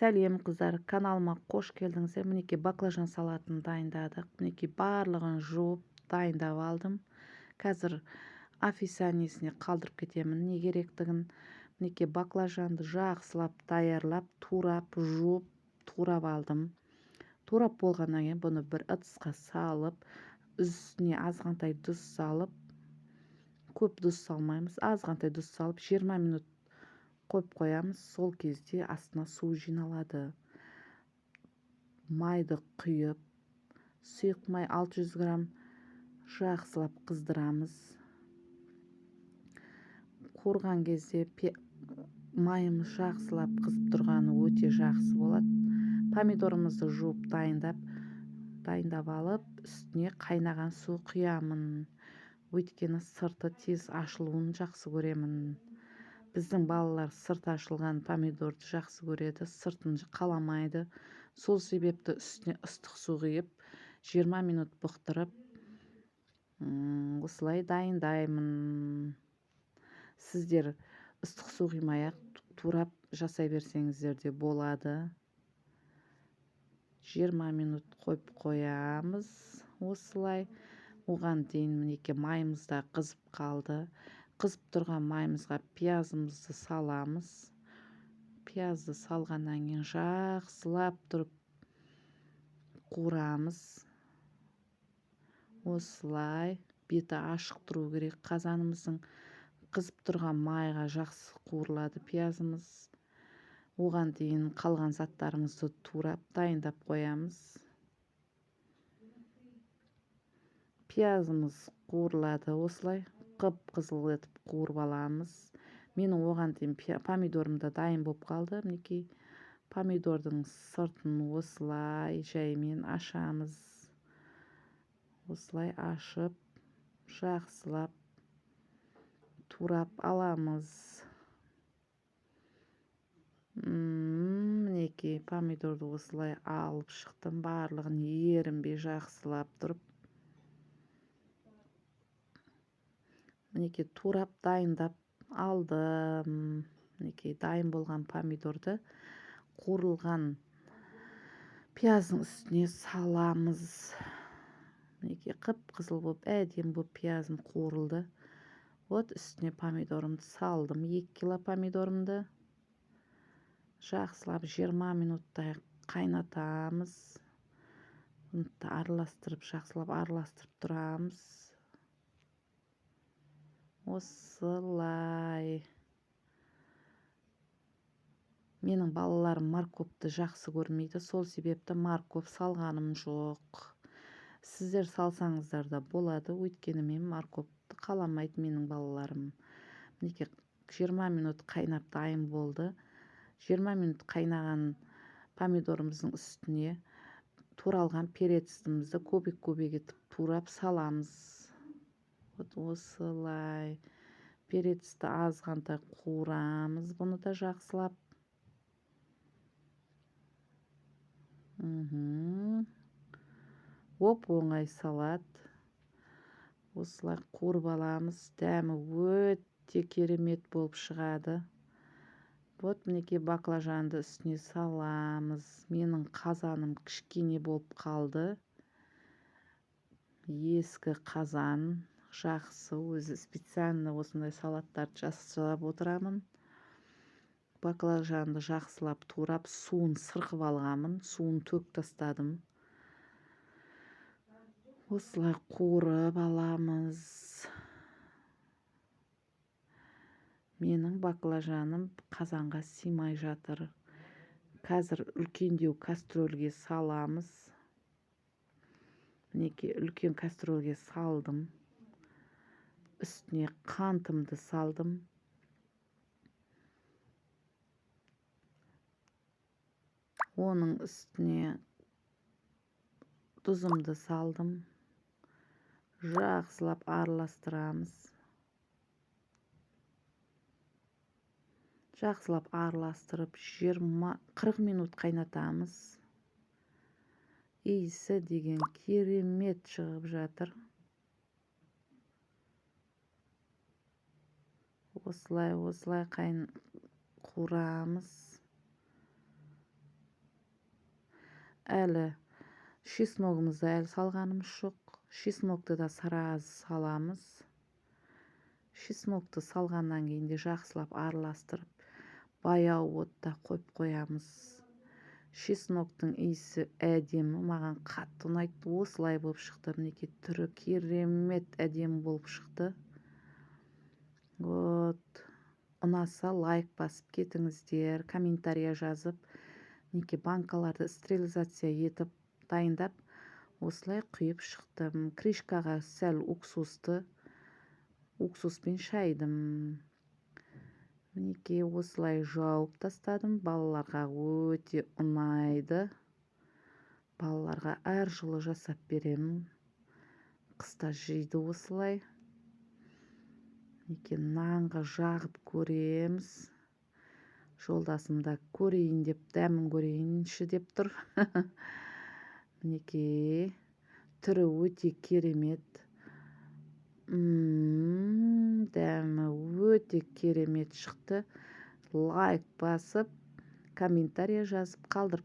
Сәлем қыздар, каналыма қош келдіңіздер. Мінекей баклажан салатын дайындадық. Мінекей барлығын жуып дайындап алдым. Қазір описаниесіне қалдырып кетемін не керектігін. Мінекей баклажанды жақсылап даярлап, турап, жуып, турап алдым. Турап болғаннан кейін бұны бір ыдысқа салып, үстіне азғантай тұз салып, көп тұз салмаймыз, азғантай тұз салып 20 минут қойып қоямыз. Сол кезде астына су жиналады. Майды құйып, сұйық май 600 грамм жақсылап қыздырамыз. Қорған кезде майымыз жақсылап қызып тұрғаны өте жақсы болады. Помидорымызды жуып дайындап алып, үстіне қайнаған су құямын. Өйткені сырты тез ашылуын жақсы көремін. Біздің балалар сырт ашылған помидорды жақсы көреді, сыртын қаламайды. Сол себепті үстіне ыстық су құйып, 20 минут бұқтырып, осылай дайындаймын. Сіздер ыстық су құймай-ақ турап жасай берсеңіздер де болады. 20 минут қойып қоямыз. Осылай. Оған дейін мінекей майымыз да қызып қалды. Қызып тұрған майымызға пиязымызды саламыз. Пиязды салғаннан кейін жақсылап тұрып қуырамыз. Осылай. Беті ашық тұру керек. Қазанымыздың қызып тұрған майға жақсы қуырылады пиязымыз. Оған дейін қалған заттарымызды турап дайындап қоямыз. Пиязымыз қуырылады. Осылай қып-қызыл етіп қуырып аламыз. Менің оған дейін помидорым да дайын болып қалды. Мінекей помидордың сыртын осылай жаймен ашамыз. Осылай ашып, жақсылап турап аламыз. Мінекей помидорды осылай алып шықтым. Барлығын ерінбей жақсылап тұрып. Мінекей турап дайындап алдым. Мінекей дайын болған помидорды қуырылған пияздың үстіне саламыз. Мінекей қып-қызыл болып, әдемі болып пиязым қуырылды. Вот үстіне помидорымды салдым. 2 кило помидорымды жақсылап 20 минуттай қайнатамыз. Араластырып, жақсылап араластырып тұрамыз. Осылай. Менің балаларым морковты жақсы көрмейді. Сол себепті морков салғаным жоқ. Сіздер салсаңыздар да болады. Өйткені мен морковты қаламайды менің балаларым. Мінекей 20 минут қайнап дайын болды. 20 минут қайнаған помидорымыздың үстіне туралған перецімізді көбек-көбек етіп турап саламыз. Осылай. Перецті азғантай қуырамыз. Бұны да жақсылап. Оп-оңай салат. Осылай қуырып аламыз. Дәмі өте керемет болып шығады. Вот мінекей баклажанды үстіне саламыз. Менің қазаным кішкене болып қалды. Ескі қазан. Жақсы. Өзі специально осындай салаттарды жасап отырамын. Баклажанды жақсылап турап, суын сырғып алғамын. Суын төк тастадым. Осылай қуырып аламыз. Менің баклажаным қазанға симай жатыр. Қазір үлкендеу кастрөлге саламыз. Мінекей үлкен кастрөлге салдым. Үстіне қантымды салдым. Оның үстіне тұзымды салдым. Жақсылап араластырамыз. Жақсылап араластырып 20-40 минут қайнатамыз. Иісі деген керемет шығып жатыр. Осылай қуырамыз. әлі чесногымызды әлі салғанымыз жоқ. Чеснокты да сразу саламыз. Чеснокты салғаннан кейін де жақсылап араластырып баяу отта қойып қоямыз. Чесноктың иісі әдемі, маған қатты ұнайды. Осылай болып шықты. Мінекей түрі керемет әдемі болып шықты. Вот. Ұнаса лайк басып кетіңіздер, комментария жазып. Мінекей банкаларды стерилизация етіп дайындап осылай құйып шықтым. Крышкаға сәл уксуспен шайдым. Мінекей осылай жауып тастадым. Балаларға өте ұнайды. Балаларға әр жылы жасап беремін. Қыста жейді осылай. Мінекей нанға жағып көреміз. Жолдасым да көрейін деп, дәмін көрейінші деп тұр. Мінекей түрі өте керемет. Дәмі өте керемет шықты. Лайк басып, комментария жазып қалдырып